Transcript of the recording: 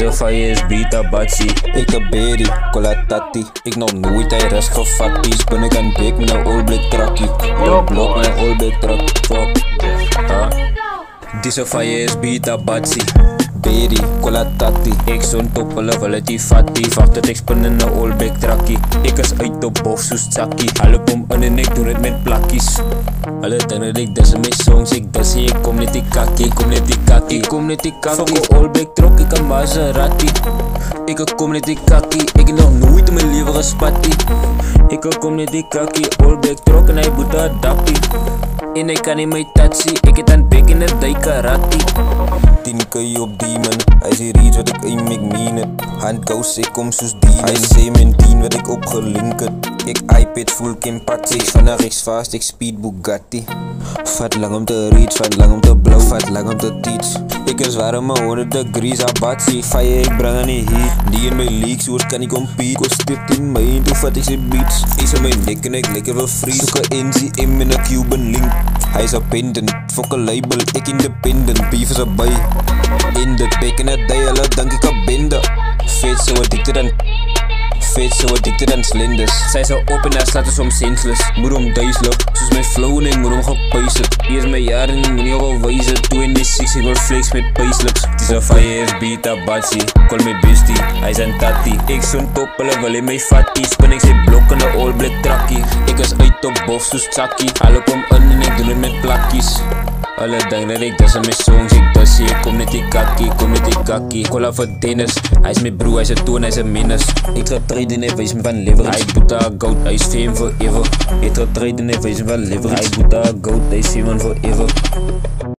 Diesel fire is beta batsie. Ik een berry, cola tatti. Ik nog nooit hij rest gevat. Die spin ik aan bek met een all black trakkie. Yo blok met een all black trak. Fuck. Diesel fire is beta batsie. Berry, cola tatti. Ik zo'n top, hulle wil het die fatty. Wacht dat ek spin in een all black trakkie. Ik is uit op bof soos Tsakkie. Hulle kom in en ek doen het met plakkies. Hulle dink dat ek dis in my songs. Ek dis hier, ek kom net die kakkie. Ek kom net die kakkie. Ek kom net die kakkie. Fuck all black trok, ek kan Maserati. Ek kom net die kakkie. Ek het nog nooit in my leven gespattie. Ek kom net die kakkie. All black trok en hy boete dappie. En ek kan nie my tatsie. Ek het aan bek en het die karate. 10k op demon. Hy sê reeds wat ek aim, ek meen het. Handkous, ek kom soos demon. Hy sê mijn 10 wat ek opgelink het. Ek iPad full Kempati. Van een rechts vast, ek speed Bugatti. Vat lang om te reach, vat lang om te blow, vat lang om te teach. Ek is warm my 100 degrees abatsie. Fire ek bring aan die heat. Die in my leaks, soos kan ek compete. Kost 13 my en toe vat ek sy beats. Is in my nek en ek lekker wil freeze. Soek een NZM en een Cuban link. Hy is a pendant, fok een label, ek independent. Beef is a buy. In the back in a day, hulle dank ek a bende. Vet so addicted aan vet so addicted aan slenders. Sy sal op en haar slaat is om senseless. Moet om duislik, soos my flow en ek moet om gepuis het. Hier is my jaar en ek moet nie ook al wees het. 26 ek wil flex met puisliks. Diesel fire is beta batsie. Call my bestie, hy is een tatti. Ek so'n top, hulle wil in my fattie. Spin ek sy blok in een all black trakkie. Ek is uit op bof soos Tsakkie. Hulle kom in en ek doen het met plakkies. Hulle dink dat ek dis in my songs, ek dis hier, kom net die kakkie, kom net die kakkie. Cola vir Dennis, hy is my broer, hy is een toon, hy is een menace. Het getryd en hy wees me van leverage. Hy boete a goud, hy is fame forever. Het getryd en hy wees me van leverage. Hy boete a goud, hy is fame forever.